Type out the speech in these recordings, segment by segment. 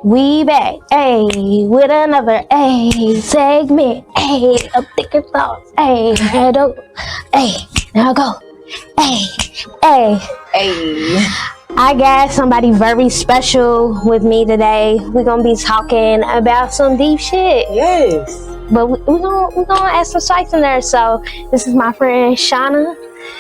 We back, ayy, with another ayy segment, ayy, of thicker thoughts, ayy, now go, ayy. I got somebody very special with me today. We're gonna be talking about some deep shit. Yes. But we're gonna add some spice in there. So this is my friend Shawna.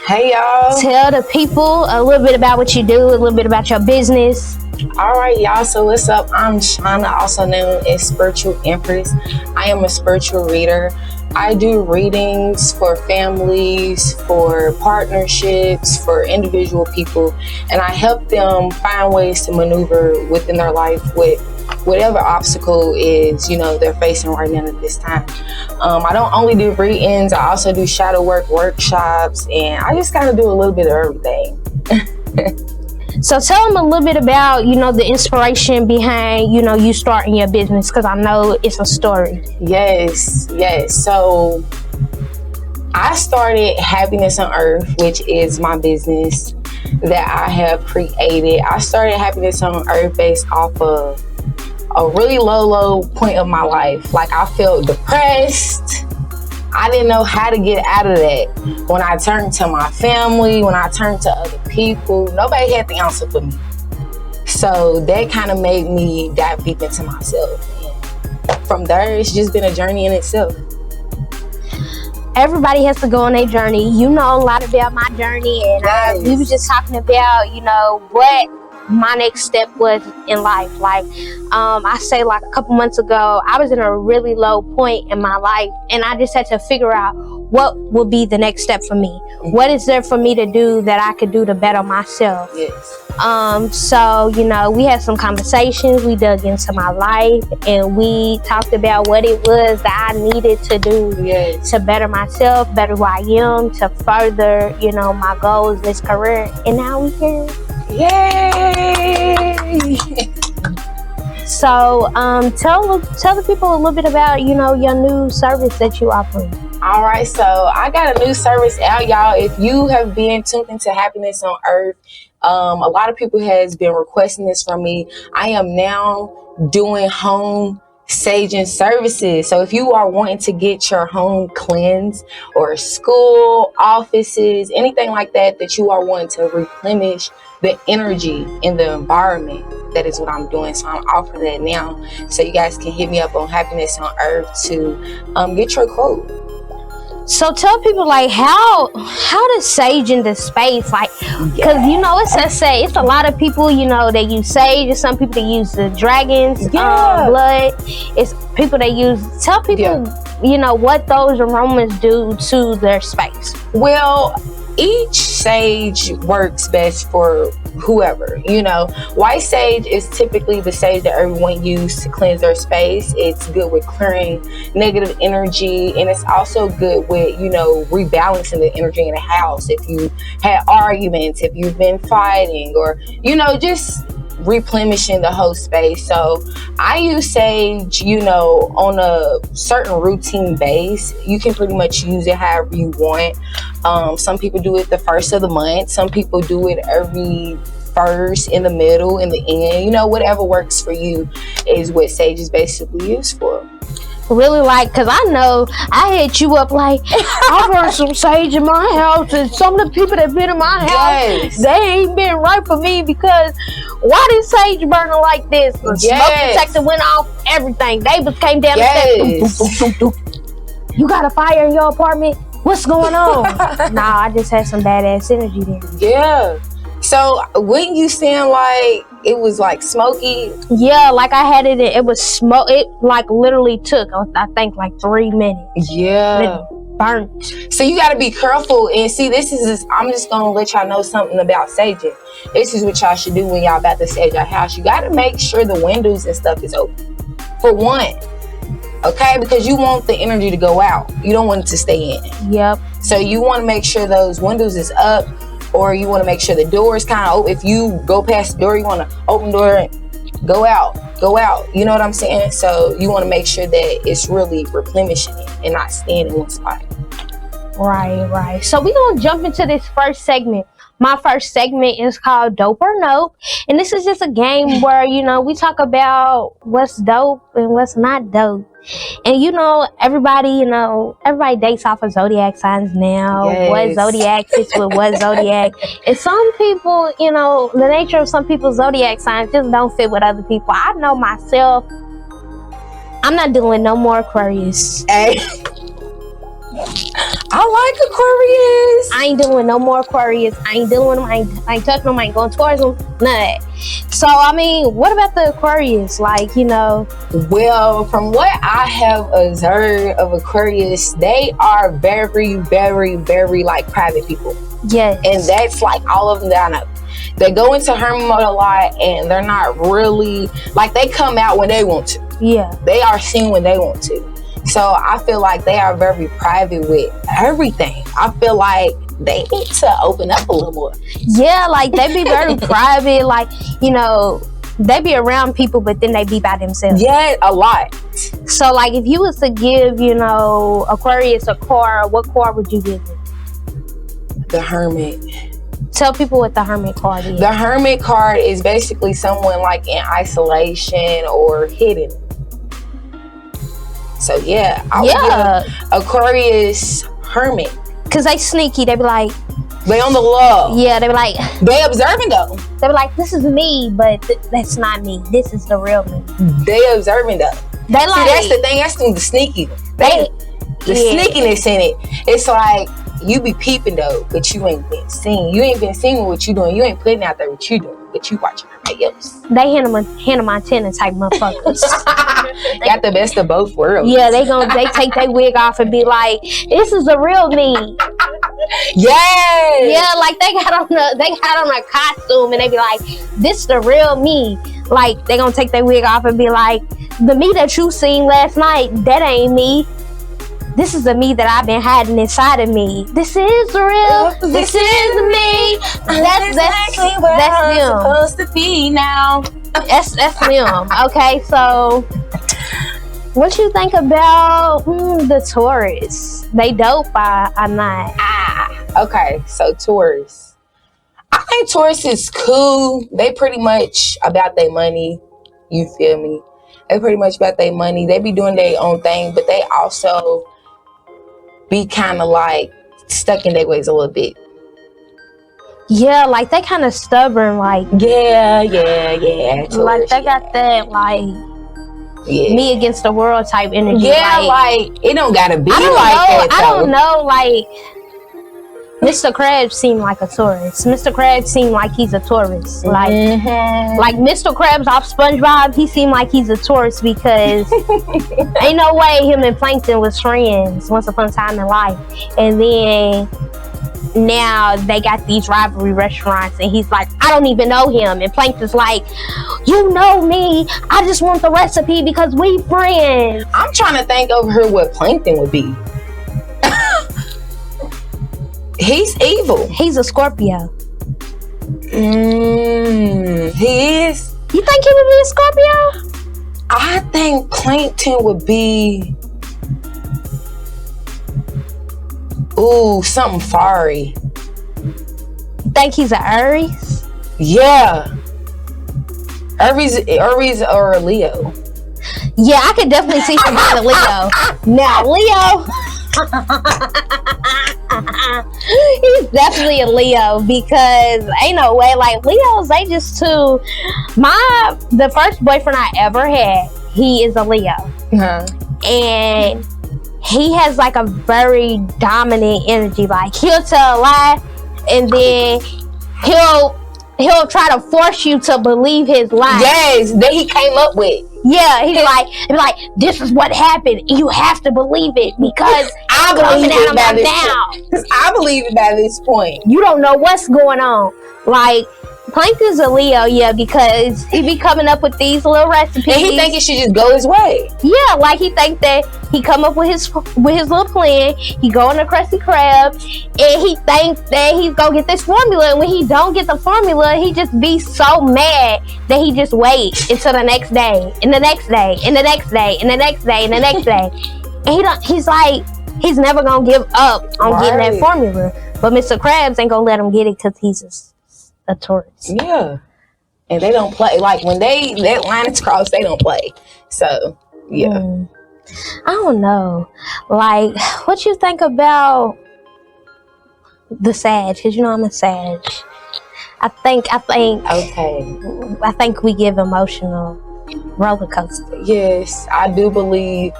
Hey y'all. Tell the people a little bit about what you do, a little bit about your business. All right, y'all. So what's up? I'm Shawna, also known as Spiritual Empress. I am a spiritual reader. I do readings for families, for partnerships, for individual people, and I help them find ways to maneuver within their life with whatever obstacle is, they're facing right now at this time. I don't only do readings, I also do shadow work workshops, and I just kind of do a little bit of everything. So tell them a little bit about, the inspiration behind, you starting your business, because I know it's a story. Yes. So I started Happiness on Earth, which is my business that I have created. I started Happiness on Earth based off of a really low point of my life. Like, I felt depressed. I didn't know how to get out of that. When I turned to my family, when I turned to other people, nobody had the answer for me. So that kind of made me dive deep into myself. And from there, it's just been a journey in itself. Everybody has to go on their journey. You know a lot about my journey, and we were just talking about, what my next step was in life. Like, I say, like, a couple months ago, I was in a really low point in my life, and I just had to figure out what would be the next step for me. Mm-hmm. What is there for me to do that I could do to better myself? Yes. So, we had some conversations, we dug into my life, and we talked about what it was that I needed to do to better myself, better who I am, to further, my goals, this career, and now we here. Yay! So, tell the people a little bit about, your new service that you offer. All right, so I got a new service out, y'all. If you have been tuned into Happiness on Earth, a lot of people has been requesting this from me. I am now doing home saging services. So if you are wanting to get your home cleansed, or school, offices, anything like that you are wanting to replenish the energy in the environment, that is what I'm doing. So I'm offering that now. So you guys can hit me up on Happiness on Earth to get your quote. So tell people, like, how to sage in the space, like, because it's a lot of people, they use sage. There's some people that use the dragon's blood. It's people that use. Tell people, what those aromas do to their space. Well, each sage works best for whoever. White sage is typically the sage that everyone uses to cleanse their space. It's good with clearing negative energy, and it's also good with rebalancing the energy in the house. If you had arguments, if you've been fighting, or just replenishing the whole space. So I use sage, on a certain routine base. You can pretty much use it however you want. Some people do it the first of the month. Some people do it every first, in the middle, in the end. Whatever works for you is what sage is basically used for. Really, like, because I know I hit you up like, I burned some sage in my house, and some of the people that been in my house, they ain't been right for me, because why did sage burning like this? The smoke detector went off, everything. Neighbors came down the steps. You got a fire in your apartment? What's going on? Nah, I just had some badass energy there. Yeah. So wouldn't you sound like it was like smoky? Yeah, like I had it was smoke. It like literally took, I think, like 3 minutes. Yeah. burnt. So you got to be careful. And see, I'm just going to let y'all know something about saging. This is what y'all should do when y'all about to sage your house. You got to make sure the windows and stuff is open. For one. Okay? Because you want the energy to go out. You don't want it to stay in. Yep. So you want to make sure those windows is up, or you want to make sure the door is kind of open. If you go past the door, you want to open the door and go out. You know what I'm saying? So you want to make sure that it's really replenishing it and not staying in one spot. Right. So we're going to jump into this first segment. My first segment is called Dope or Nope. And this is just a game where, we talk about what's dope and what's not dope. And everybody dates off of zodiac signs now. Yes. What zodiac fits with what zodiac. And some people, the nature of some people's zodiac signs just don't fit with other people. I know myself, I'm not doing no more Aquarius. Hey. I like Aquarius. I ain't doing no more Aquarius. I ain't dealing with them. I ain't touching them. I ain't going towards them. None of that. So, what about the Aquarius? Well, from what I have observed of Aquarius, they are very, very, very private people. Yes. And that's all of them that I know. They go into hermit mode a lot, and they're not really, they come out when they want to. Yeah. They are seen when they want to. So I feel like they are very private with everything. I feel like they need to open up a little more. Yeah, they be very private. They be around people, but then they be by themselves. Yeah, a lot. So, if you was to give, Aquarius a card, what card would you give it? The Hermit. Tell people what the Hermit card is. The Hermit card is basically someone in isolation or hidden. So yeah, I would give Aquarius Hermit. Cause they sneaky. They be like, they on the low. Yeah, they be like, they observing though. They be like, this is me, but that's not me. This is the real me. They observing though. They See, that's the thing. That's the sneaky. The sneakiness in it. It's you be peeping though, but you ain't been seen. You ain't been seen with what you doing. You ain't putting out there what you doing, but you watching everybody else. They Hannah Montana type motherfuckers. Got the best of both worlds. Yeah, they take their wig off and be like, this is the real me. Yes. Yeah, they got on a costume and they be like, this the real me. They gonna take their wig off and be like, the me that you seen last night, that ain't me. This is the me that I've been hiding inside of me. This is real. This is me. That's them. Supposed to be now. That's them. Okay, so what you think about the Taurus? They dope or not? Okay, so Taurus. I think Taurus is cool. They pretty much about their money. You feel me? They pretty much about their money. They be doing their own thing, but they also be kind of stuck in their ways a little bit. Yeah, they kind of stubborn, Yeah. Taurus, they got that, me against the world type energy. Yeah, it don't gotta be that. I don't know, Mr. Krabs seemed like a Taurus. Mr. Krabs seemed like he's a Taurus. Mr. Krabs off SpongeBob, he seemed like he's a Taurus because ain't no way him and Plankton was friends once upon a time in life. And then now they got these rivalry restaurants and he's like, I don't even know him. And Plankton's like, you know me. I just want the recipe because we friends. I'm trying to think over here what Plankton would be. He's evil. He's a Scorpio. He is. You think he would be a Scorpio? I think Plankton would be something fiery. You think he's an Aries? Yeah. Aries or a Leo. Yeah, I could definitely see him being a Leo. Now, Leo. He's definitely a Leo because ain't no way. Leos, they just too. The first boyfriend I ever had, he is a Leo. And he has a very dominant energy. He'll tell a lie and then he'll try to force you to believe his lie. Yes, that he came up with. Yeah, he's like, this is what happened. You have to believe it because I believe coming at it him by like this now. point. I believe it by this point. You don't know what's going on. Like, Plank is a Leo, yeah, because he be coming up with these little recipes. And he think it should just go his way. Yeah, like he think that he come up with his little plan. He go on a Krusty Krab, and he think that he's gonna get this formula. And when he don't get the formula, he just be so mad that he just wait until the next day, and the next day, and the next day, and the next day, and the next day. And he's like, he's never gonna give up on getting that formula. But Mr. Krabs ain't gonna let him get it because he's a Taurus. Yeah. And they don't play. Like, when that line is crossed, they don't play. So, yeah. I don't know. Like, what you think about the Sag? Because, you know, I'm a Sag. I think we give emotional roller coaster. Yes, I do believe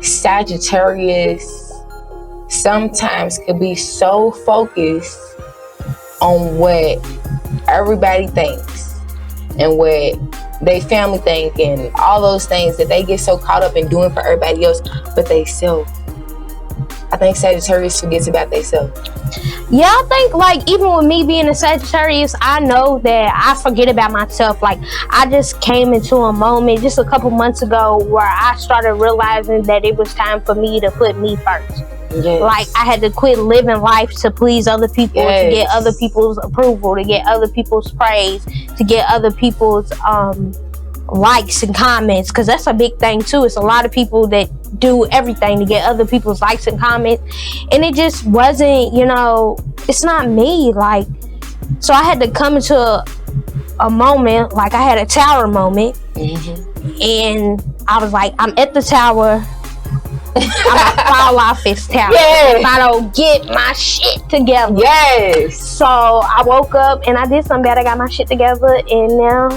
Sagittarius sometimes could be so focused on what everybody thinks and what they family think and all those things that they get so caught up in doing for everybody else, but they self. I think Sagittarius forgets about themselves. Yeah, I think, like, even with me being a Sagittarius, I know that I forget about myself. Like, I just came into a moment just a couple months ago where I started realizing that it was time for me to put me first. Yes. Like, I had to quit living life to please other people, to get other people's approval, to get other people's praise, to get other people's likes and comments, because that's a big thing too. It's a lot of people that do everything to get other people's likes and comments, and it just wasn't, you know, it's not me. Like, so I had to come into a moment, like I had a tower moment, and I was like, I'm at the tower, I'm gonna fall off this tower if I don't get my shit together. Yes. So I woke up and I did something bad. I got my shit together, and now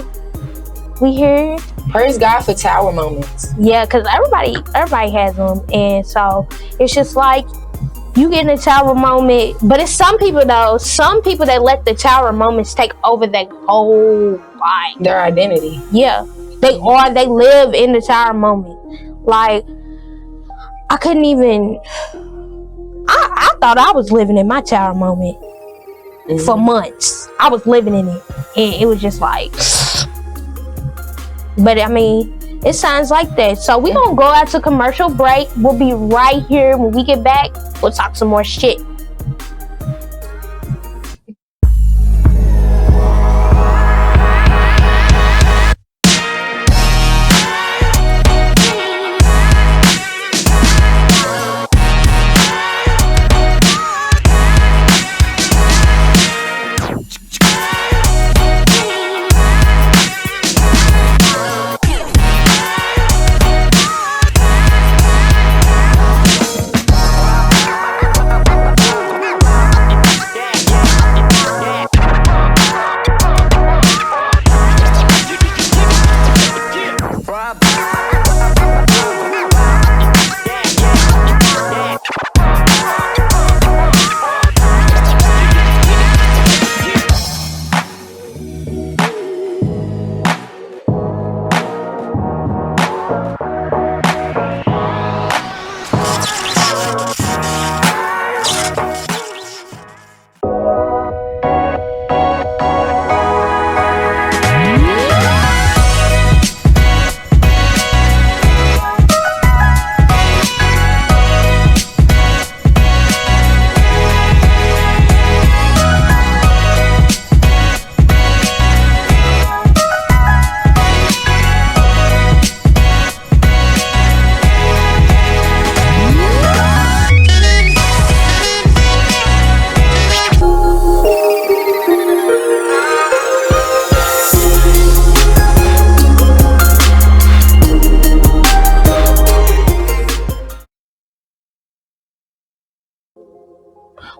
we here. Praise God for tower moments. Yeah, because everybody has them, and so it's just like you get in a tower moment. But it's some people that let the tower moments take over their whole life, their identity. Yeah, they live in the tower moment. Like, I couldn't even. I thought I was living in my tower moment for months. I was living in it, and it was just like. But I mean, it sounds like that. So we're gonna go out to commercial break. We'll be right here. When we get back, we'll talk some more shit.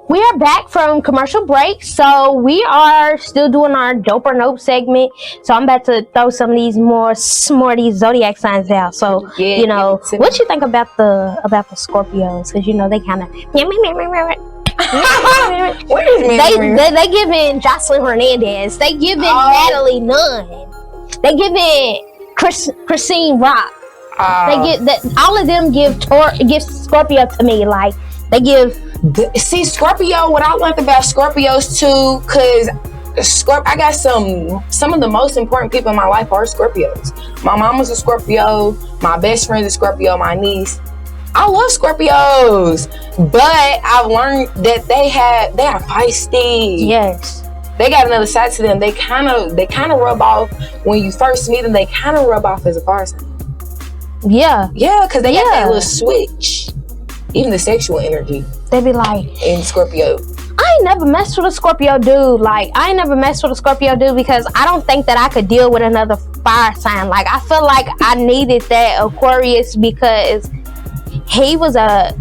We are back from commercial break, so we are still doing our dope or nope segment. So I'm about to throw some of these more of these zodiac signs out. So you know, what you think about the Scorpios? Because you know they kind of they giving Jocelyn Hernandez, they giving Natalie Nunn, they giving Christine Rock. They get that all of them give Scorpio to me. Like, They give. See, Scorpio, what I learned about Scorpios too, because I got some of the most important people in my life are Scorpios. My mama's a Scorpio, my best friend's a Scorpio, my niece. I love Scorpios, but I've learned that they are feisty. Yes. They got another side to them. They kind of rub off when you first meet them. They kind of rub off as a fire sign. Yeah. Yeah, because they got that little switch. Even the sexual energy. They be like, in Scorpio. I ain't never messed with a Scorpio dude. Like, I ain't never messed with a Scorpio dude because I don't think that I could deal with another fire sign. Like, I feel like I needed that Aquarius because he was I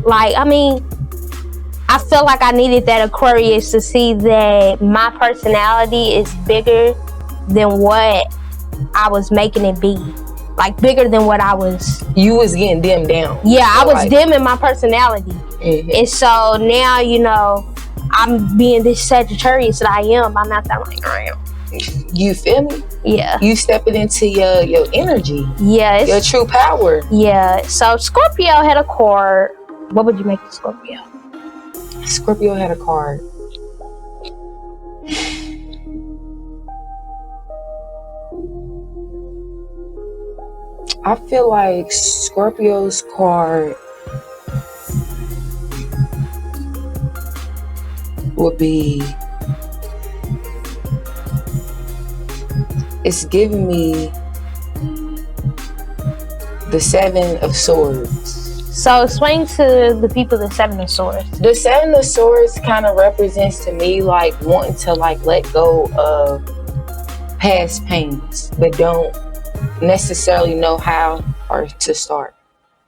feel like I needed that Aquarius to see that my personality is bigger than what I was making it be. Like, bigger than what I was. You was getting dimmed down. Yeah, I was dimming my personality. Mm-hmm. And so now, you know, I'm being this Sagittarius that I am. I'm out there like, I am. You feel me? Yeah. You stepping into your energy. Yeah. Your true power. Yeah. So Scorpio had a card. What would you make of Scorpio? Scorpio had a card. I feel like Scorpio's card would be, it's giving me the 7 of Swords. So explain to the people the 7 of Swords. The 7 of Swords kind of represents to me like wanting to like let go of past pains, but don't necessarily know how or to start.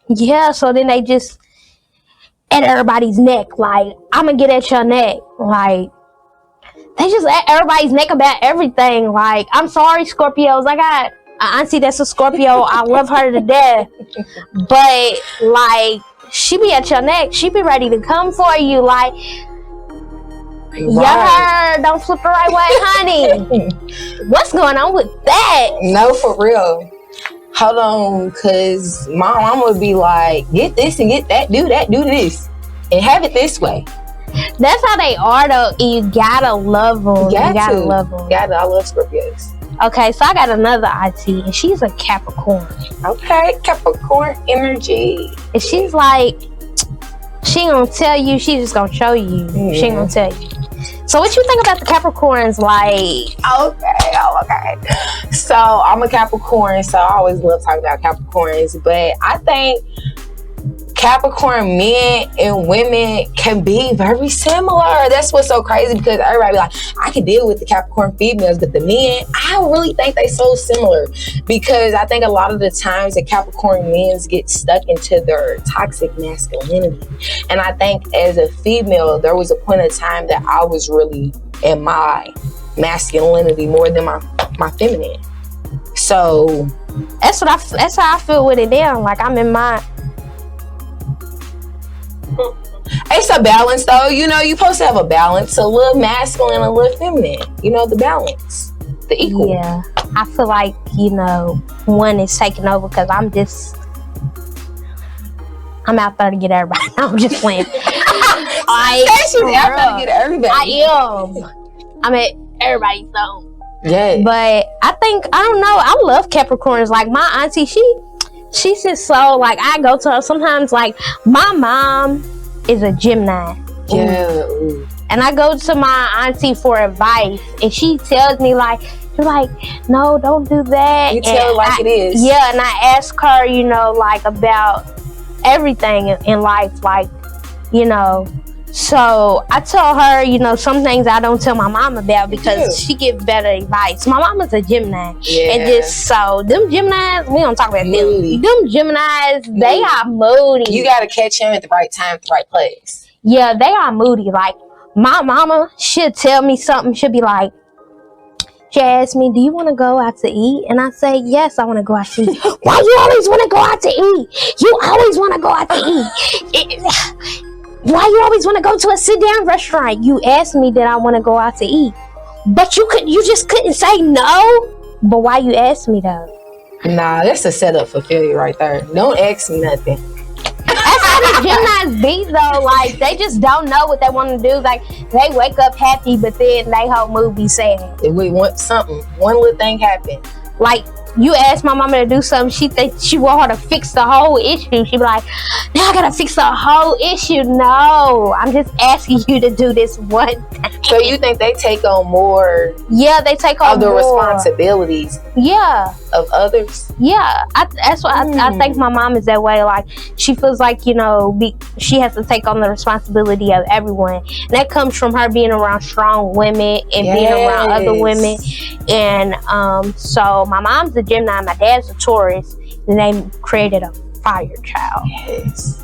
Yeah, so then they just at everybody's neck, like, I'm gonna get at your neck. Like, they just at everybody's neck about everything. Like, I'm sorry, Scorpios. I got an auntie that's a Scorpio. I love her to death. But, like, she be at your neck. She be ready to come for you. Like, yeah, don't flip the right way, honey. What's going on with that? No, for real. Hold on, because my mom would be like, get this and get that, do this, and have it this way. That's how they are, though. You gotta love them. You gotta love them. I love Scorpios. Okay, so I got another auntie, and she's a Capricorn. Okay, Capricorn energy. And she's like, she ain't gonna tell you, she just gonna show you. Yeah. She ain't gonna tell you. So what you think about the Capricorns? Like, okay. So I'm a Capricorn, so I always love talking about Capricorns. But I think Capricorn men and women can be very similar. That's what's so crazy, because everybody be like, I can deal with the Capricorn females, but the men, I really think they so similar, because I think a lot of the times the Capricorn men get stuck into their toxic masculinity. And I think as a female, there was a point in time that I was really in my masculinity more than my feminine. So that's how I feel with it now. Like, I'm in my. It's a balance, though. You know, you're supposed to have a balance, a little masculine, a little feminine. You know, the balance, the equal. Yeah, I feel like, you know, one is taking over because I'm out there to get everybody. I'm just playing. She's out there to get everybody. I am. I'm at everybody's zone. Yeah. But I think, I don't know, I love Capricorns. Like, my auntie, she's just so, like, I go to her sometimes. Like, my mom is a Gemini. Yeah. Ooh. And I go to my auntie for advice, and she tells me, like, she's like, no, don't do that. You tell her like it is. Yeah, and I ask her, you know, like, about everything in life, like, you know. So I tell her, you know, some things I don't tell my mom about because she gives better advice. My mama's a Gemini. Yeah. And just so, them Geminis, we don't talk about moody. Them Geminis, they are moody. You got to catch him at the right time, at the right place. Yeah, they are moody. Like, my mama, she'll tell me something. She'll be like, she asked me, do you want to go out to eat? And I say, yes, I want to go out to eat. Why you always want to go out to eat? You always want to go out to eat. Why you always want to go to a sit-down restaurant? You asked me that I want to go out to eat. But you just couldn't say no? But why you asked me though? Nah, that's a setup for failure right there. Don't ask me nothing. That's how Gemini's be though, like they just don't know what they want to do. Like they wake up happy, but then they whole mood be sad. If we want something, one little thing happen. Like you ask my mama to do something, she think she want her to fix the whole issue. She be like, now I gotta fix the whole issue. No, I'm just asking you to do this one thing. So you think they take on more? Yeah, they take on of the more responsibilities. Yeah, of others. Yeah, that's why I think my mom is that way. Like she feels like, you know, she has to take on the responsibility of everyone. And that comes from her being around strong women and being around other women. And so my mom's a Gemini, my dad's a Taurus, and they created a fire child. Yes.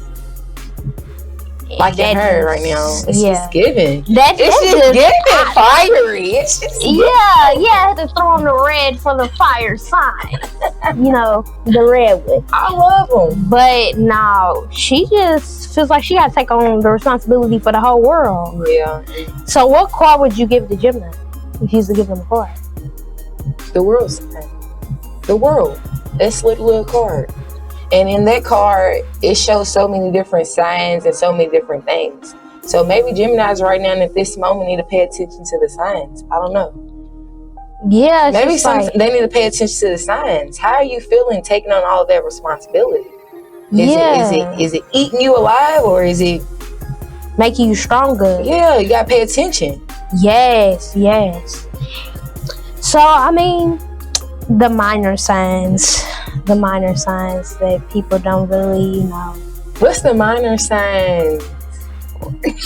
Like in her right now. It's just giving. It's just giving fiery. It's just I had to throw on the red for the fire sign. You know, the red one. I love them. But no, she just feels like she got to take on the responsibility for the whole world. Yeah. So what card would you give to Gemini if you used to give them a card? The world sign. The world. That's literally a card. And in that card, it shows so many different signs and so many different things. So maybe Geminis right now at this moment need to pay attention to the signs. I don't know. Yeah, maybe they need to pay attention to the signs. How are you feeling taking on all of that responsibility? Is it eating you alive, or is it making you stronger? Yeah, you gotta pay attention. Yes. So I mean, the minor signs that people don't really know. What's the minor signs?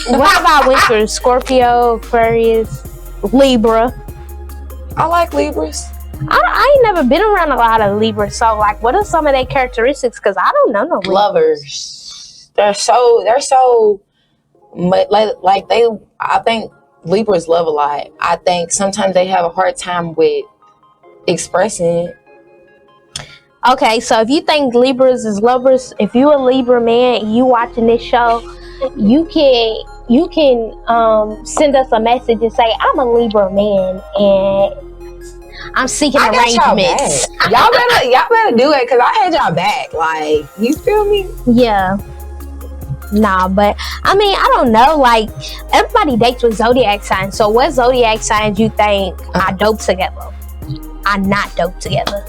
What about winter? Scorpio, Aquarius, Libra. I like Libras. I ain't never been around a lot of Libras, so like, what are some of their characteristics? Because I don't know no Libras. Lovers. They're so like they. I think Libras love a lot. I think sometimes they have a hard time with expressing it. Okay, so if you think Libras is lovers, if you're a Libra man, you watching this show, you can send us a message and say, I'm a Libra man and I'm seeking arrangements. Y'all better do it, because I had y'all back. Like, you feel me? Yeah. Nah, but I mean, I don't know. Like, everybody dates with zodiac signs. So what zodiac signs you think are dope together? Are not dope together?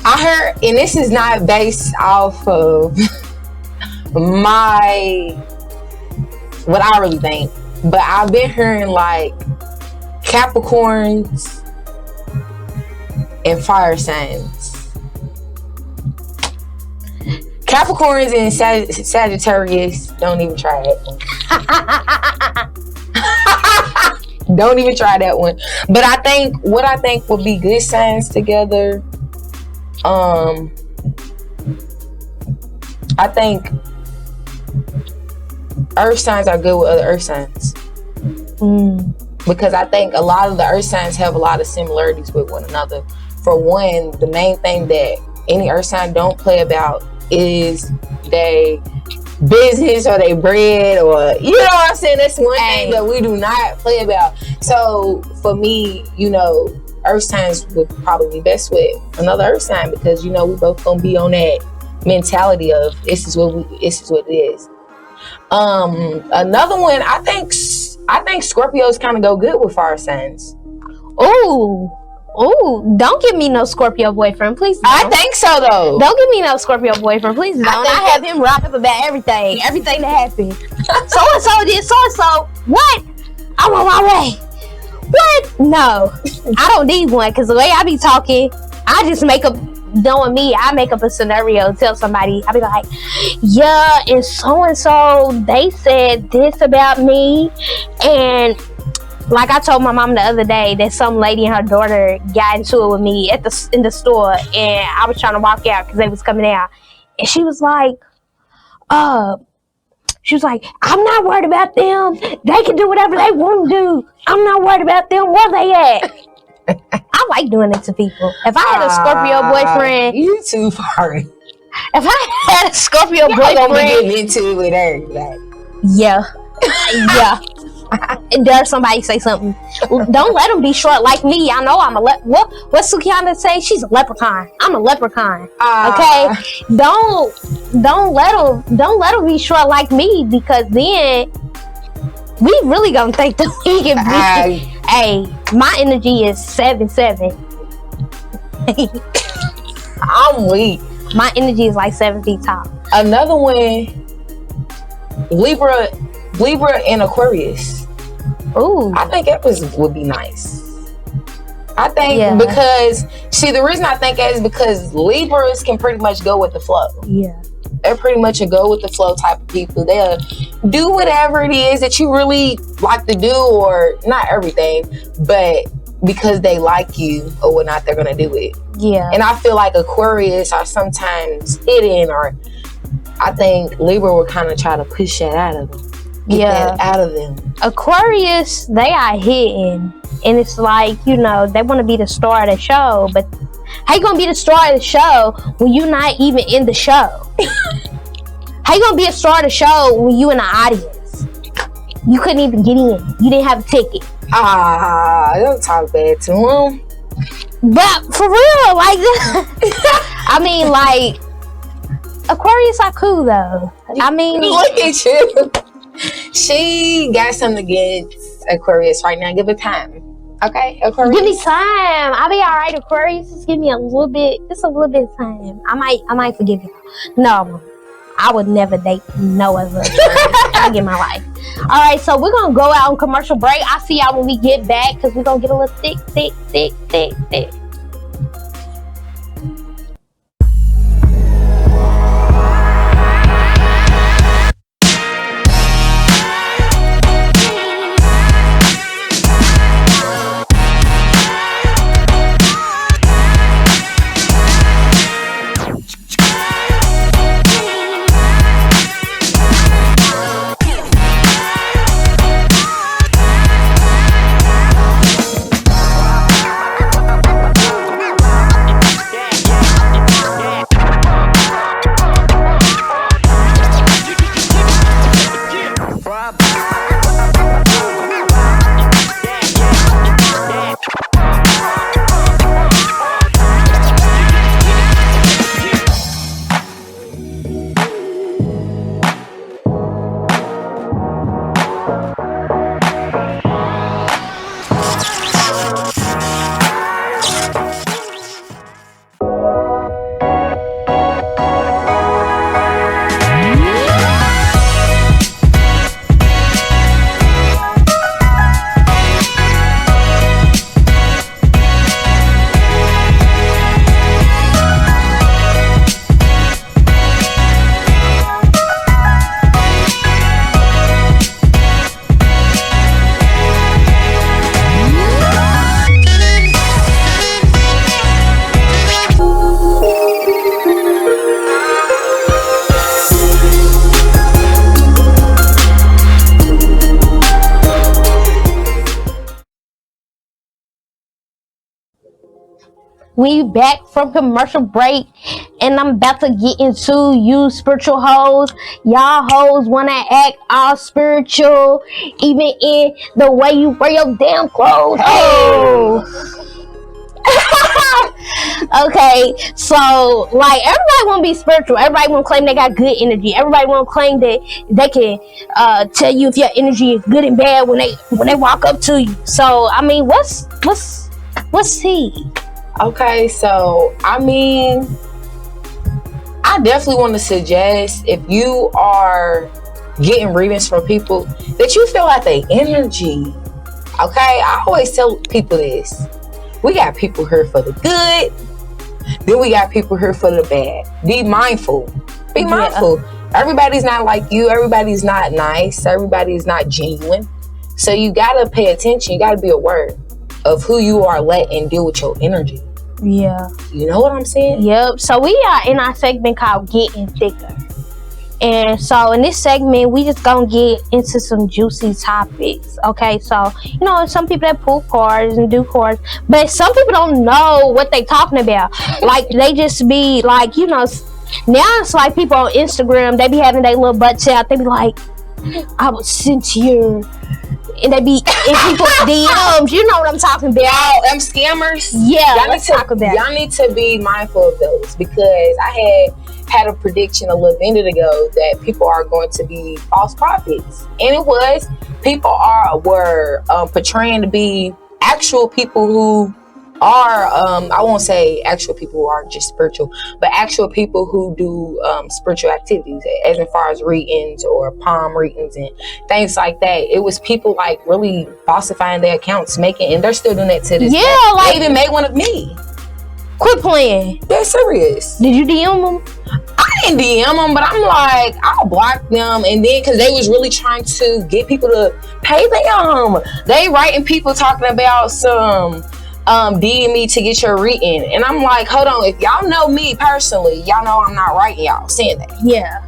I heard, and this is not based off of what I really think, but I've been hearing like Capricorns and fire signs. Capricorns and Sagittarius, don't even try that one. Don't even try that one. But what I think would be good signs together, I think earth signs are good with other earth signs. Because I think a lot of the earth signs have a lot of similarities with one another. For one, the main thing that any earth sign don't play about is they business or they bread, or you know what I'm saying. That's one thing that we do not play about. So for me, you know, earth signs would probably be best with another earth sign, because you know we both gonna be on that mentality of this is what it is. Another one, I think Scorpios kind of go good with fire signs. Oh, don't give me no Scorpio boyfriend, please don't. I think so, though. Don't give me no Scorpio boyfriend, please don't. I have him rock up about everything that happened. So-and-so did so-and-so. What? I'm on my way. What? No, I don't need one, because the way I be talking, I just make up, knowing me, I make up a scenario, tell somebody, I be like, yeah, and so-and-so, they said this about me, and like I told my mom the other day that some lady and her daughter got into it with me in the store, and I was trying to walk out because they was coming out, and she was like, I'm not worried about them. They can do whatever they want to do. I'm not worried about them. Where they at? I like doing it to people. If I had a Scorpio boyfriend, you too far. If I had a Scorpio boyfriend, gonna be getting into it with her. Like, yeah. And dare somebody say something. Don't let them be short like me. I know I'm a what Sukiana say? She's a leprechaun. I'm a leprechaun. Okay? Don't don't let them be short like me, because then we really gonna think that we can be. Hey, my energy is 7'7". I'm weak. My energy is like 7 feet tall. Another one, Libra and Aquarius. Ooh, I think that would be nice. I think because the reason I think that is because Libras can pretty much go with the flow. Yeah. They're pretty much a go with the flow type of people. They'll do whatever it is that you really like to do, or not everything, but because they like you or whatnot, they're gonna do it. Yeah. And I feel like Aquarius are sometimes hidden, or I think Libra will kind of try to push that out of them. Get that out of them. Aquarius, they are hidden. And it's like, they want to be the star of the show, but how you gonna be the star of the show when you're not even in the show? How you gonna be a star of the show when you in the audience? You couldn't even get in. You didn't have a ticket. Don't talk bad to him. But for real, like, I mean, like, Aquarius are cool though. I mean, look at you. She got something against Aquarius right now. Give it time. Okay, Aquarius. Give me time. I'll be all right, Aquarius. Just give me a little bit of time. I might forgive you. No, I would never date no other. I get my life. All right, so we're gonna go out on commercial break. I'll see y'all when we get back, because we're gonna get a little thick. We back from commercial break, and I'm about to get into you spiritual hoes. Y'all hoes wanna act all spiritual, even in the way you wear your damn clothes. Oh. Okay, so like everybody wanna be spiritual. Everybody wanna claim they got good energy. Everybody wanna claim that they can tell you if your energy is good and bad when they walk up to you. So I mean, what's he? Okay, so I mean, I definitely want to suggest, if you are getting readings from people, that you feel like their energy. Okay, I always tell people this: we got people here for the good, then we got people here for the bad. Be mindful. Be mindful. Everybody's not like you. Everybody's not nice. Everybody's not genuine. So you gotta pay attention. You gotta be aware of who you are letting deal with your energy. Yeah. You know what I'm saying? Yep. So we are in our segment called Getting Thicker. And so in this segment, we just gonna get into some juicy topics. Okay, so some people that pull cards and do cards, but some people don't know what they talking about. Like they just be like, now it's like people on Instagram, they be having their little butts out. They be like, I was sent here. And they be in people's DMs. You know what I'm talking about? Them scammers. Yeah, let's talk about it. Y'all need to be mindful of those, because I had had a prediction a little minute ago that people are going to be false prophets, and it was. People were portraying to be actual people who are I won't say actual people who are just spiritual, but actual people who do spiritual activities, as far as readings or palm readings and things like that. It was people like really falsifying their accounts, and they're still doing that to this day. Like, they even made one of me. Quit playing. They're serious. Did you DM them? I didn't DM them, but I'm like, I'll block them. And then, because they was really trying to get people to pay them. They writing people talking about some DM me to get your reading. And I'm like, hold on. If y'all know me personally, y'all know I'm not writing y'all saying that. Yeah.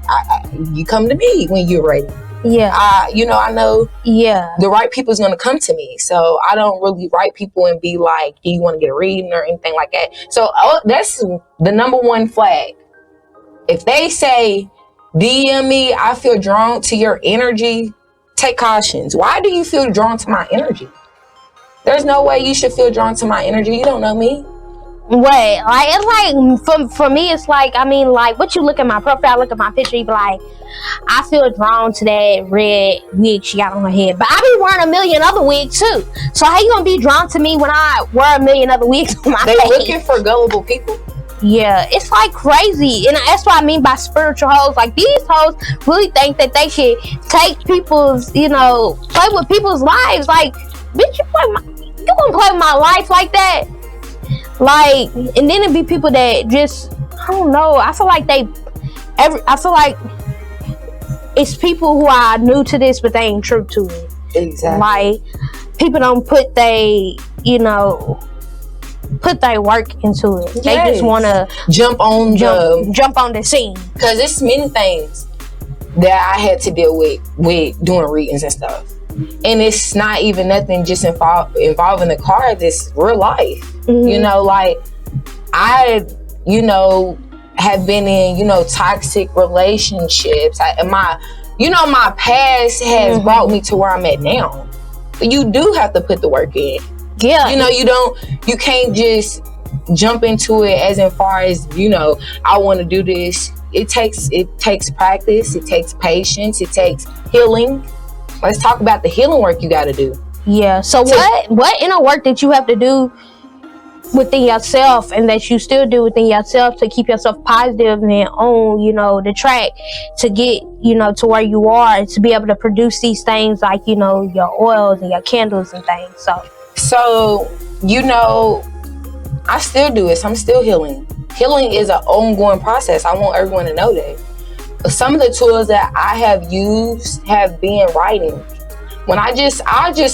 You come to me when you're ready. Yeah. I know the right people's going to come to me. So I don't really write people and be like, do you want to get a reading or anything like that? So that's the number one flag. If they say, DM me, I feel drawn to your energy, take cautions. Why do you feel drawn to my energy? There's no way you should feel drawn to my energy. You don't know me. Wait, like, it's like, for me, it's like, I mean, like, what you look at my profile, look at my picture, you be like, I feel drawn to that red wig she got on her head. But I be wearing a million other wigs too. So how you gonna be drawn to me when I wear a million other wigs on my face? They looking for gullible people. Yeah, it's like crazy. And that's what I mean by spiritual hoes. Like, these hoes really think that they should take people's, play with people's lives. Like, bitch, you gonna play with my life like that? Like, and then it be people that just, I don't know. I feel like it's people who are new to this, but they ain't true to it. Exactly. Like, people don't put put their work into it. Yes. They just want to jump on the scene. Because it's many things that I had to deal with doing readings and stuff. And it's not even nothing just involving the cards. It's real life. Mm-hmm. Like, I, have been in, toxic relationships. My past has brought me to where I'm at now. But you do have to put the work in. Yeah. You can't just jump into it as far as, I want to do this. It takes practice. It takes patience. It takes healing. Let's talk about the healing work you got to do. Yeah. So what inner work that you have to do within yourself, and that you still do within yourself, to keep yourself positive and on, the track to get, to where you are, and to be able to produce these things like, your oils and your candles and things. So, I still do it. So I'm still healing. Healing is an ongoing process. I want everyone to know that. Some of the tools that I have used have been writing. When I just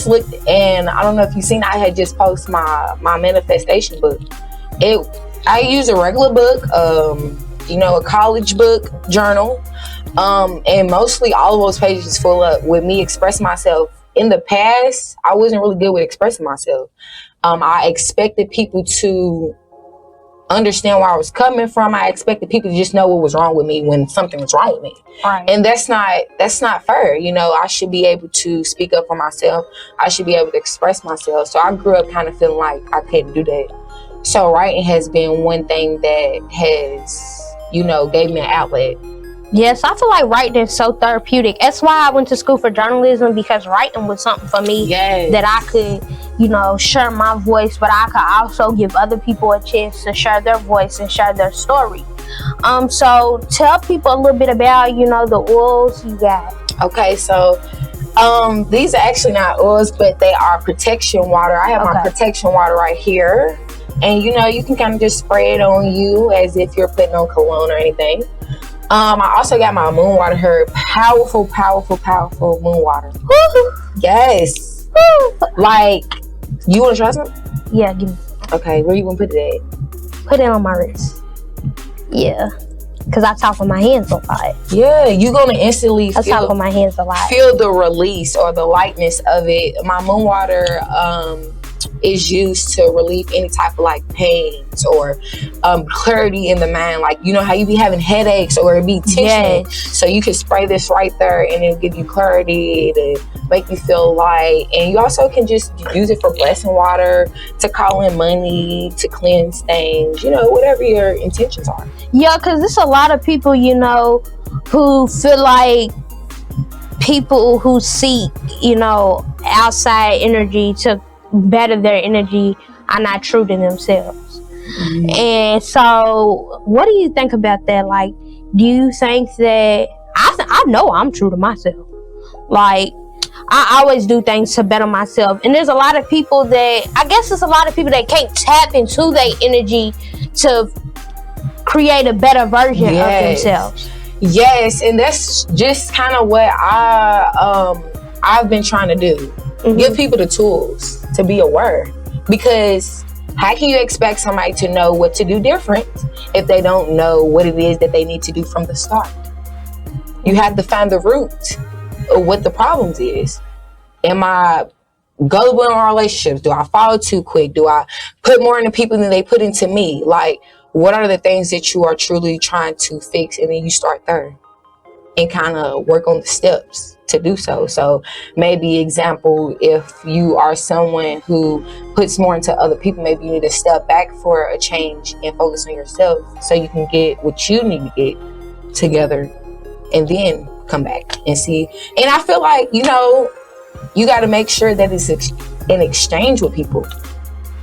looked, and I don't know if you've seen, I had just posted my manifestation book. I use a regular book, a college book journal, and mostly all of those pages is full up with me expressing myself. In the past, I wasn't really good with expressing myself. I expected people to understand where I was coming from. I expected people to just know what was wrong with me when something was wrong with me. Right. And that's not fair. I should be able to speak up for myself. I should be able to express myself. So I grew up kind of feeling like I couldn't do that. So writing has been one thing that has, gave me an outlet. Yes, I feel like writing is so therapeutic. That's why I went to school for journalism, because writing was something for me that I could, share my voice, but I could also give other people a chance to share their voice and share their story. So tell people a little bit about, the oils you got. Okay, so these are actually not oils, but they are protection water. I have my protection water right here. And, you can kind of just spray it on you as if you're putting on cologne or anything. I also got my moon water here. Powerful, powerful, powerful moon water. Woo-hoo. Yes. Woo. Like, you want to try some? Yeah, give me. Okay, where you want to put it at? Put it on my wrist. Yeah. Because I talk with my hands a lot. Yeah, you're going to instantly talk with my hands a lot. Feel the release or the lightness of it. My moon water, is used to relieve any type of like pains or clarity in the mind. Like, you know how you be having headaches or it be tension. Yes. So you can spray this right there and it'll give you clarity to make you feel light. And you also can just use it for blessing water, to call in money, to cleanse things, you know, whatever your intentions are. Yeah, because there's a lot of people, you know, who feel like people who seek, you know, outside energy to better their energy are not true to themselves. Mm-hmm. And so what do you think about that? Like, do you think that I know I'm true to myself? Like, I always do things to better myself. And there's a lot of people that, I guess there's a lot of people that can't tap into their energy to create a better version of themselves. Yes, and that's just kind of what I've been trying to do. Mm-hmm. Give people the tools to be aware. Because how can you expect somebody to know what to do different if they don't know what it is that they need to do from the start? You have to find the root of what the problems is. Am I gullible in my relationships? Do I follow too quick? Do I put more into people than they put into me? Like, what are the things that you are truly trying to fix? And then you start there and kind of work on the steps to do so. So maybe example, if you are someone who puts more into other people, maybe you need to step back for a change and focus on yourself so you can get what you need to get together and then come back and see. And I feel like, you know, you got to make sure that it's an exchange with people.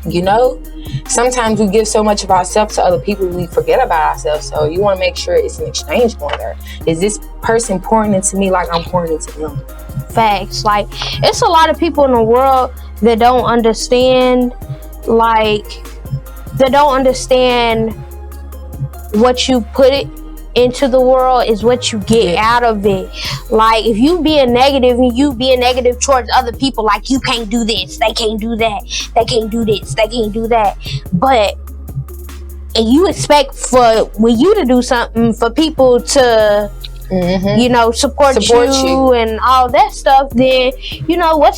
You know, sometimes we give so much of ourselves to other people, we forget about ourselves. So you want to make sure it's an exchange going there. Is this person pouring into me like I'm pouring into them? Facts. Like, it's a lot of people in the world that don't understand, like, they don't understand what you put it into the world is what you get out of it. Like, if you being negative and you being negative towards other people, like, you can't do this, they can't do that, they can't do this, they can't do that, but and you expect for you to do something for people to you know, support you and all that stuff, then, you know, what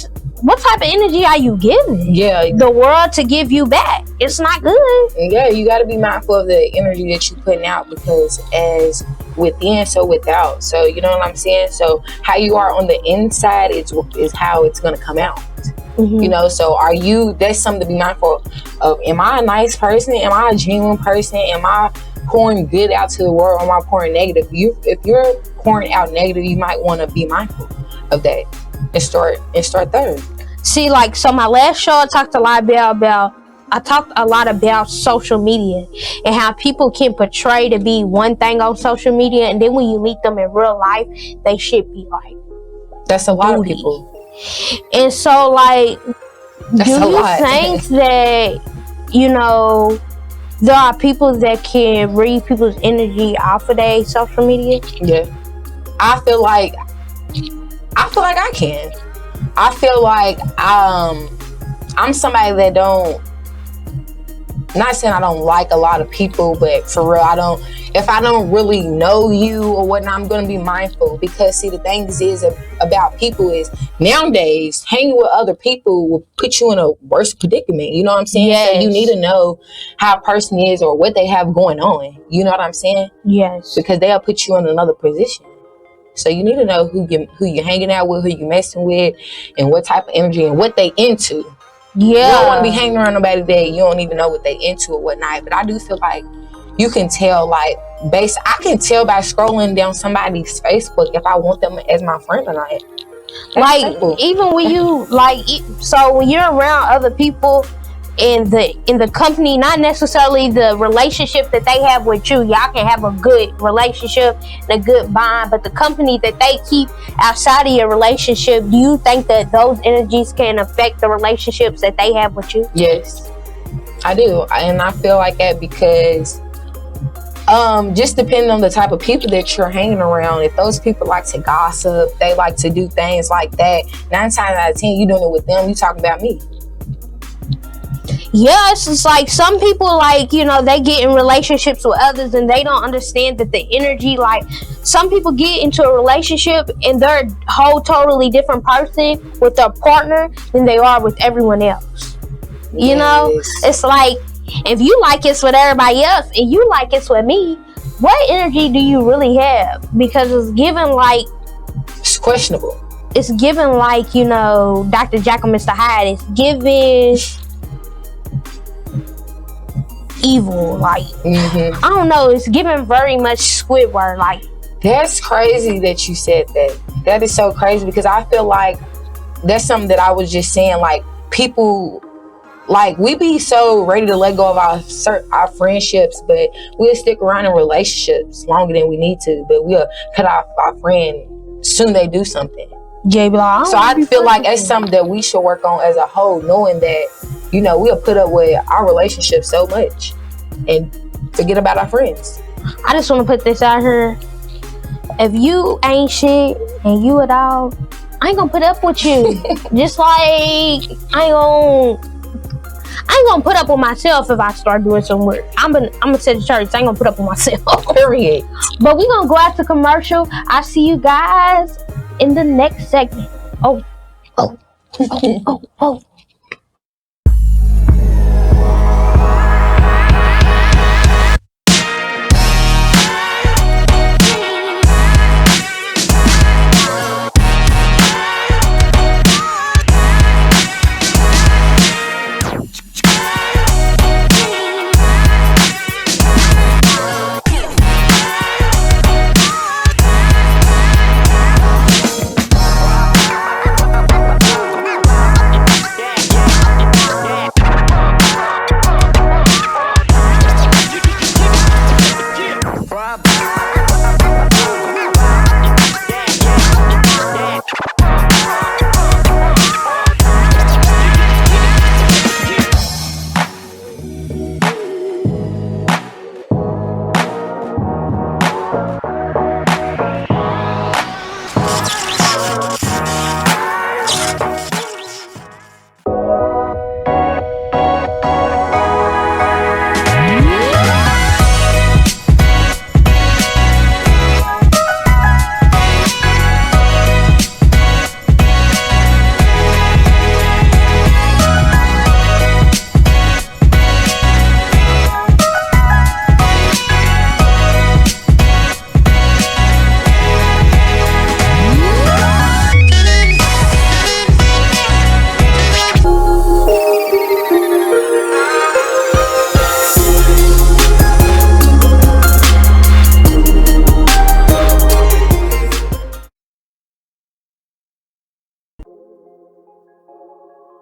type of energy are you giving the world to give you back? It's not good. Yeah, you got to be mindful of the energy that you're putting out, because as within, so without. So, you know what I'm saying? So how you are on the inside is how it's going to come out. Mm-hmm. You know, so that's something to be mindful of. Am I a nice person? Am I a genuine person? Am I pouring good out to the world? Am I pouring negative? If you're pouring out negative, you might want to be mindful of that and start there. See, like, so my last show, I talked a lot about social media and how people can portray to be one thing on social media, and then when you meet them in real life, they should be like, that's a lot of people. And so, like, do you think that, you know, there are people that can read people's energy off of their social media? Yeah, I feel like I can. I feel like I'm somebody that not saying I don't like a lot of people, but for real, if I don't really know you or whatnot, I'm going to be mindful. Because see, the thing is about people is nowadays hanging with other people will put you in a worse predicament. You know what I'm saying? Yes. So you need to know how a person is or what they have going on. You know what I'm saying? Yes. Because they'll put you in another position. So you need to know who you're hanging out with, who you're messing with, and what type of energy and what they into. Yeah. You don't want to be hanging around nobody that you don't even know what they into or whatnot. But I do feel like you can tell, like, I can tell by scrolling down somebody's Facebook if I want them as my friend or not. That's like simple. Even when you so when you're around other people in the company, not necessarily the relationship that they have with you, y'all can have a good relationship and a good bond, but the company that they keep outside of your relationship, do you think that those energies can affect the relationships that they have with you? Yes, I do. And I feel like that because just depending on the type of people that you're hanging around, if those people like to gossip, they like to do things like that, 9 times out of 10 you doing it with them, you talking about me. Yes, it's like some people, like, you know, they get in relationships with others and they don't understand that the energy, like, some people get into a relationship and they're a whole totally different person with their partner than they are with everyone else. You know, it's like, if you like it's with everybody else and you like it's with me, what energy do you really have? Because it's given like, it's questionable. It's given like, you know, Dr. Jekyll, Mr. Hyde. It's given evil. Like, I don't know. It's given very much Squidward. Like, that's crazy that you said that. That is so crazy, because I feel like that's something that I was just saying. Like, people, like, we be so ready to let go of our friendships, but we'll stick around in relationships longer than we need to. But we'll cut off our friend soon they do something. So I feel like that's something that we should work on as a whole, knowing that, you know, we'll put up with our relationship so much and forget about our friends. I just want to put this out here. If you ain't shit and you a dog, I ain't gonna put up with you. Just like I ain't gonna put up with myself if I start doing some work. I'm gonna say the church. I ain't gonna put up with myself. Period. But we gonna go out to commercial. I see you guys in the next segment. Oh.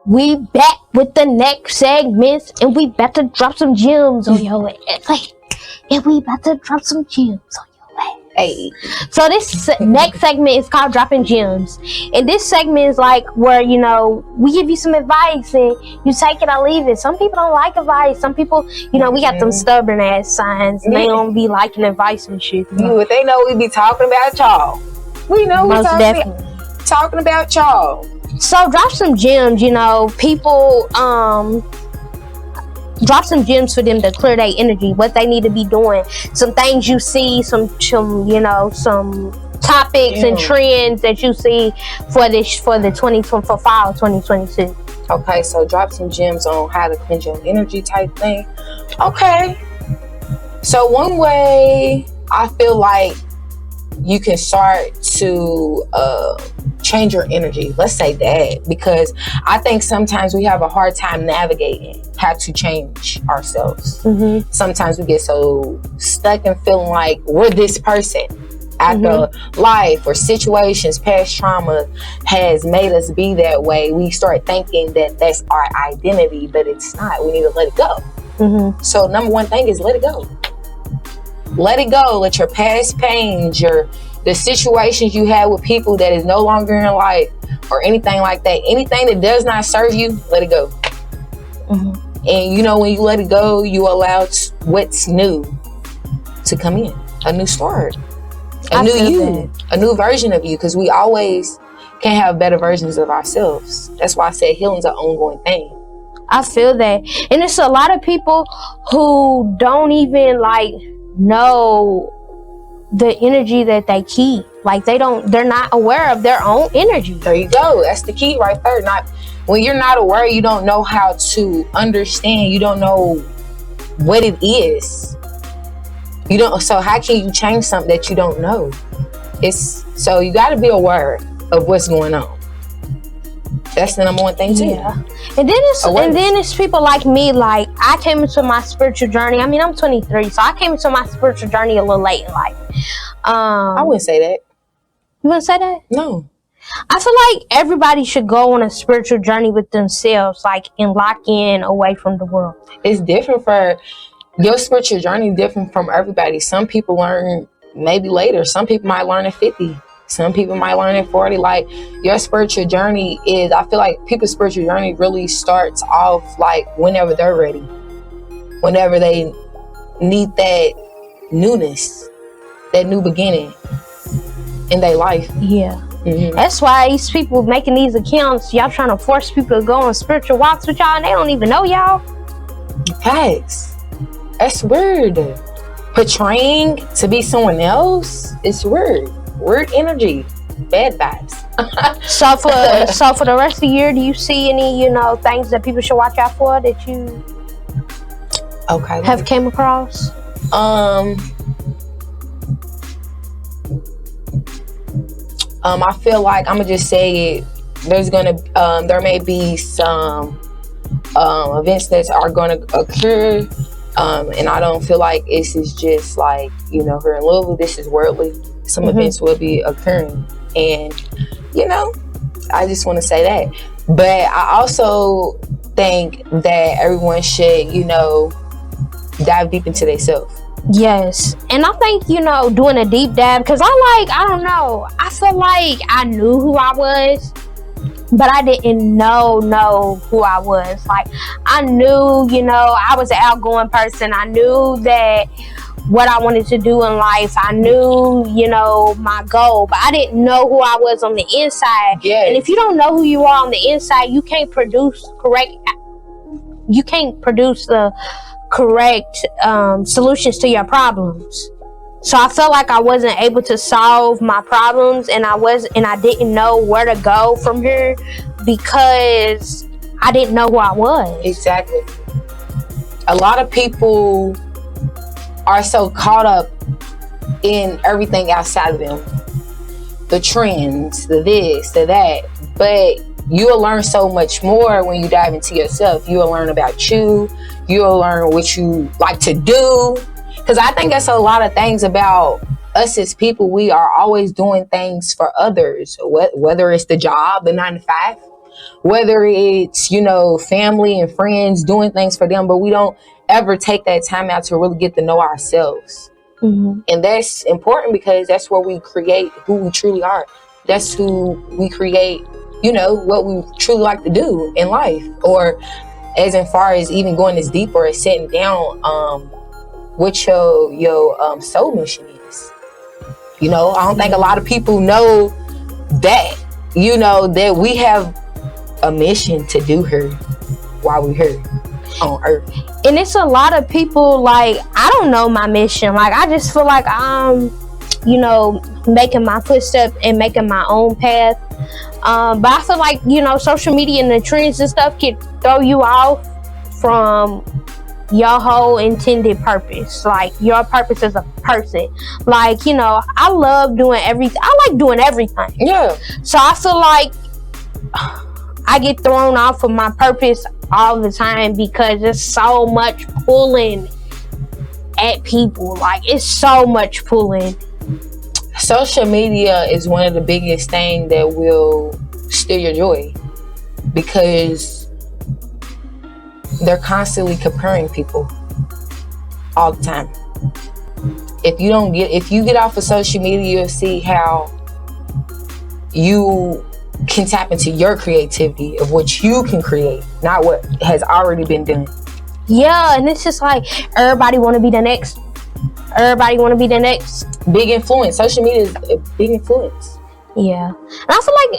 We back with the next segments, and we about to drop some gems on your ass. And we about to drop some gems on your ass. Hey. So this next segment is called Dropping Gems. And this segment is like where, you know, we give you some advice and you take it or leave it. Some people don't like advice. Some people, you know, we got them stubborn ass signs, and they don't be liking advice and shit. But they know we be talking about y'all. We know we talking about y'all. So drop some gems, you know, people, drop some gems for them to clear their energy, what they need to be doing, some things you see, some you know, some topics and trends that you see for fall 2022. Okay, so drop some gems on how to cleanse your energy type thing. Okay. So one way I feel like you can start to change your energy, let's say that, because I think sometimes we have a hard time navigating how to change ourselves. Sometimes we get so stuck and feeling like we're this person after life or situations, past trauma has made us be that way. We start thinking that that's our identity, but it's not. We need to let it go. So number one thing is let it go. Let it go. Let your past pains, the situations you had with people that is no longer in your life or anything like that, anything that does not serve you, let it go. And you know, when you let it go, you allow what's new to come in. A new start. A new you. A new version of you. Because we always can have better versions of ourselves. That's why I said healing's an ongoing thing. I feel that. And it's a lot of people who don't even like know the energy that they keep. Like they're not aware of their own energy. There you go. That's the key right there. Not when you're not aware, you don't know how to understand. You don't know what it is. You don't. So how can you change something that you don't know? So you got to be aware of what's going on. That's the number one thing too. Yeah. And then it's people like me. Like, I came into my spiritual journey. I mean, I'm 23, so I came into my spiritual journey a little late in life. I wouldn't say that. You wouldn't say that? No. I feel like everybody should go on a spiritual journey with themselves, like, and lock in away from the world. It's different for your spiritual journey. Different from everybody. Some people learn maybe later. Some people might learn at 50. Some people might learn at 40. Like, your spiritual journey is, I feel like people's spiritual journey really starts off like whenever they're ready. Whenever they need that newness, that new beginning in their life. Yeah. Mm-hmm. That's why these people making these accounts, y'all trying to force people to go on spiritual walks with y'all and they don't even know y'all. Facts. That's weird. Portraying to be someone else, it's weird. Weird energy, bad vibes. So for the rest of the year, do you see any, things that people should watch out for that you have came across? I feel like I'm gonna just say it. There may be some events that are gonna occur, and I don't feel like this is just like here in Louisville. This is worldly. Some events will be occurring, and I just want to say that. But I also think that everyone should dive deep into themselves. Yes, and I think doing a deep dive, because I don't know, I feel like I knew who I was, but I didn't know who I was. Like, I knew I was an outgoing person. I knew that what I wanted to do in life. I knew my goal, but I didn't know who I was on the inside. Yes. And if you don't know who you are on the inside, you can't produce the correct solutions to your problems. So I felt like I wasn't able to solve my problems, and I didn't know where to go from here because I didn't know who I was. Exactly. A lot of people are so caught up in everything outside of them, the trends, the this, the that, but you'll learn so much more when you dive into yourself. You'll learn about you. You'll learn what you like to do. Because I think that's a lot of things about us as people. We are always doing things for others, whether it's the job, the 9 to 5, whether it's, family and friends, doing things for them, but we don't ever take that time out to really get to know ourselves. Mm-hmm. And that's important because that's where we create who we truly are. That's who we create, what we truly like to do in life, or as far as even going as deep or as sitting down what your soul mission is. I don't think a lot of people know that, that we have a mission to do here while we're here on earth. And it's a lot of people, like, I don't know my mission. Like, I just feel like I'm making my footsteps and making my own path. But I feel like, social media and the trends and stuff can throw you off from your whole intended purpose. Like, your purpose as a person. Like, I love doing everything. I like doing everything. Yeah. So I feel like I get thrown off of my purpose all the time because there's so much pulling at people. Like, it's so much pulling. Social media is one of the biggest things that will steal your joy because they're constantly comparing people all the time. If you get off of social media, you'll see how you can tap into your creativity of what you can create, not what has already been done. Yeah, and it's just like everybody want to be the next. Everybody want to be the next. Big influence. Social media is a big influence. Yeah. And I feel like,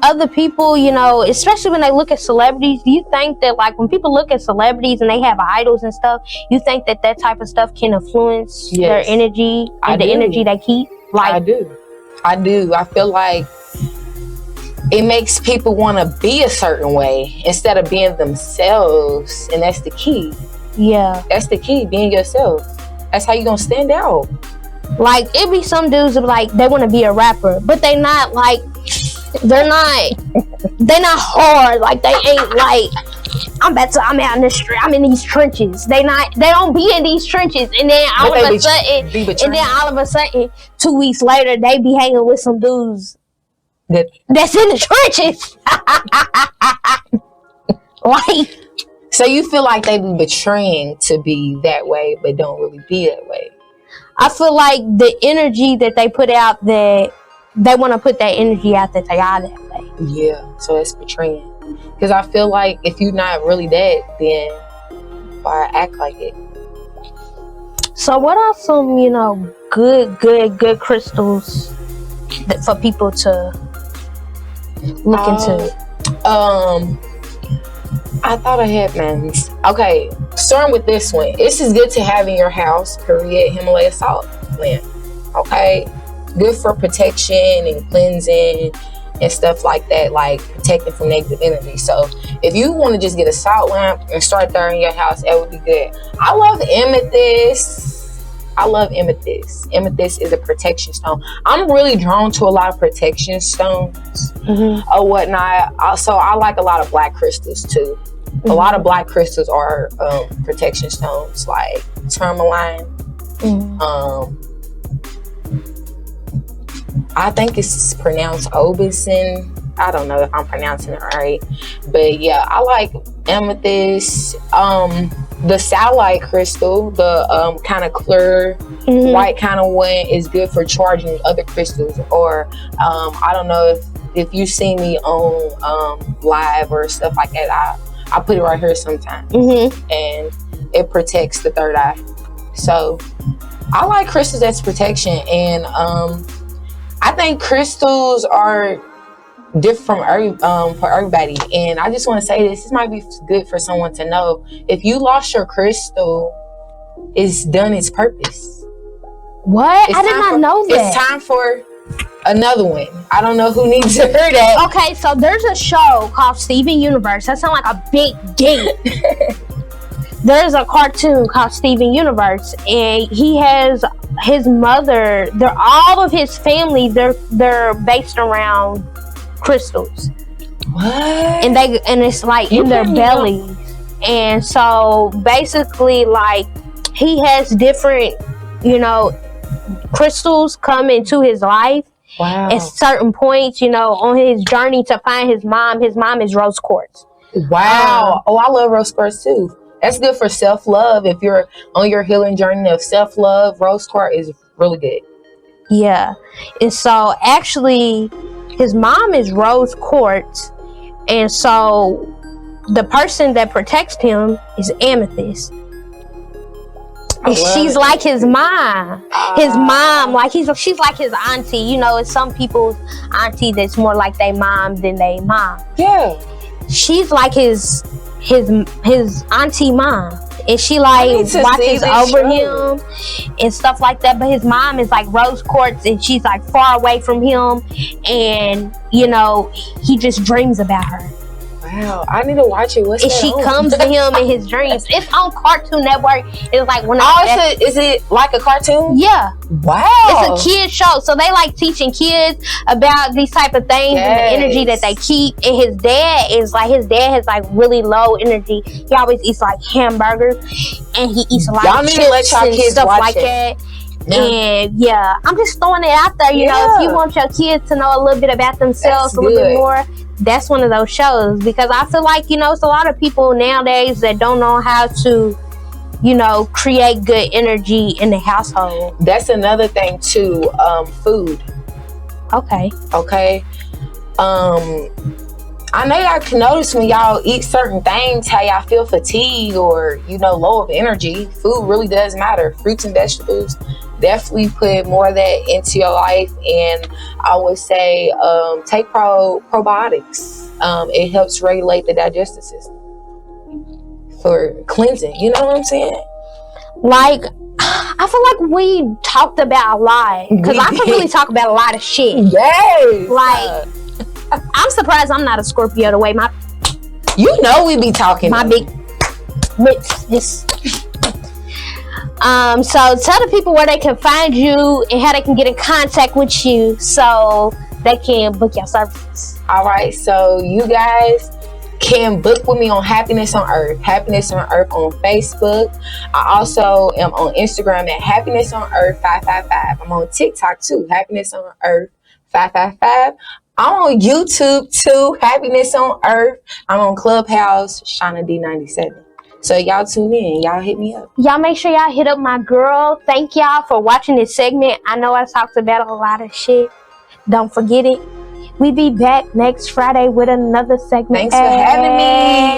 other people, especially when they look at celebrities, do you think that, like, when people look at celebrities and they have idols and stuff, you think that type of stuff can influence their energy and the energy they keep? Like, I do. I feel like it makes people want to be a certain way instead of being themselves, and that's the key. Yeah, that's the key, being yourself. That's how you gonna stand out. Like, it be some dudes that like they want to be a rapper, but they not like, they're not hard. Like, they ain't like, I'm out in the street, I'm in these trenches. They don't be in these trenches, and then all of a sudden 2 weeks later they be hanging with some dudes that's in the trenches. Like, so you feel like they be betraying to be that way, but don't really be that way. I feel like the energy that they put out, that they want to put that energy out that they are that way. Yeah, so it's betraying. Because I feel like if you're not really that, then why act like it? So what are some, good crystals for people to look into? I thought I had men's. Okay, starting with this one. This is good to have in your house, period. Himalaya salt lamp. Okay? Good for protection and cleansing and stuff like that, like protecting from negative energy. So if you want to just get a salt lamp and start there in your house, that would be good. I love amethyst. Amethyst is a protection stone. I'm really drawn to a lot of protection stones or whatnot. Also, I like a lot of black crystals too. A lot of black crystals are protection stones, like tourmaline. I think it's pronounced obison. I don't know if I'm pronouncing it right, but yeah, I like amethyst. The satellite crystal, the kind of clear white kind of one, is good for charging other crystals. Or I don't know if you see me on live or stuff like that, I put it right here sometimes, and it protects the third eye. So I like crystals as protection, and I think crystals are different for everybody. And I just want to say this might be good for someone to know. If you lost your crystal, it's done its purpose. What? I did not know that. It's time for another one. I don't know who needs to hear that. Okay, so there's a show called Steven Universe. That sounds like a big deal. There's a cartoon called Steven Universe, and he has his mother. All of his family. They're based around crystals. What? And it's like in their bellies. And so basically, like, he has different, crystals come into his life. Wow. At certain points, on his journey to find his mom. His mom is rose quartz. Wow. I love rose quartz too. That's good for self-love. If you're on your healing journey of self-love, rose quartz is really good. Yeah. And so actually, his mom is rose quartz. And so the person that protects him is amethyst. And she's like his mom. His mom, like she's like his auntie. It's some people's auntie that's more like their mom than their mom. Yeah. She's like his auntie mom, and she like watches over him and stuff like that. But his mom is like rose quartz, and she's like far away from him, and he just dreams about her. Wow, I need to watch it. What's and that she on? comes to him in his dreams. It's on Cartoon Network. It's like is it like a cartoon? Yeah. Wow. It's a kid show, so they like teaching kids about these type of things and the energy that they keep. And his dad has like really low energy. He always eats like hamburgers, and he eats a lot of chips and stuff like that. Yeah. And yeah, I'm just throwing it out there. If you want your kids to know a little bit about themselves, a little bit more, that's one of those shows. Because I feel like it's a lot of people nowadays that don't know how to create good energy in the household. That's another thing too. Food. Okay. I know y'all can notice when y'all eat certain things how y'all feel fatigue or low of energy. Food really does matter. Fruits and vegetables definitely put more of that into your life. And I would say take probiotics. It helps regulate the digestive system for cleansing. You know what I'm saying? Like, I feel like we talked about a lot, because I can really talk about a lot of shit. Yes. Like, I'm surprised I'm not a Scorpio the way my... You know we be talking. My big lips just... So tell the people where they can find you and how they can get in contact with you so they can book your services. All right, so you guys can book with me on Happiness on Earth. Happiness on Earth on Facebook. I also am on Instagram at Happiness on Earth 555. I'm on TikTok too, Happiness on Earth 555. I'm on YouTube too, Happiness on Earth. I'm on Clubhouse, Shawna D 97. So y'all tune in. Y'all hit me up. Y'all make sure y'all hit up my girl. Thank y'all for watching this segment. I know I talked about a lot of shit. Don't forget it. We be back next Friday with another segment. Thanks for having me.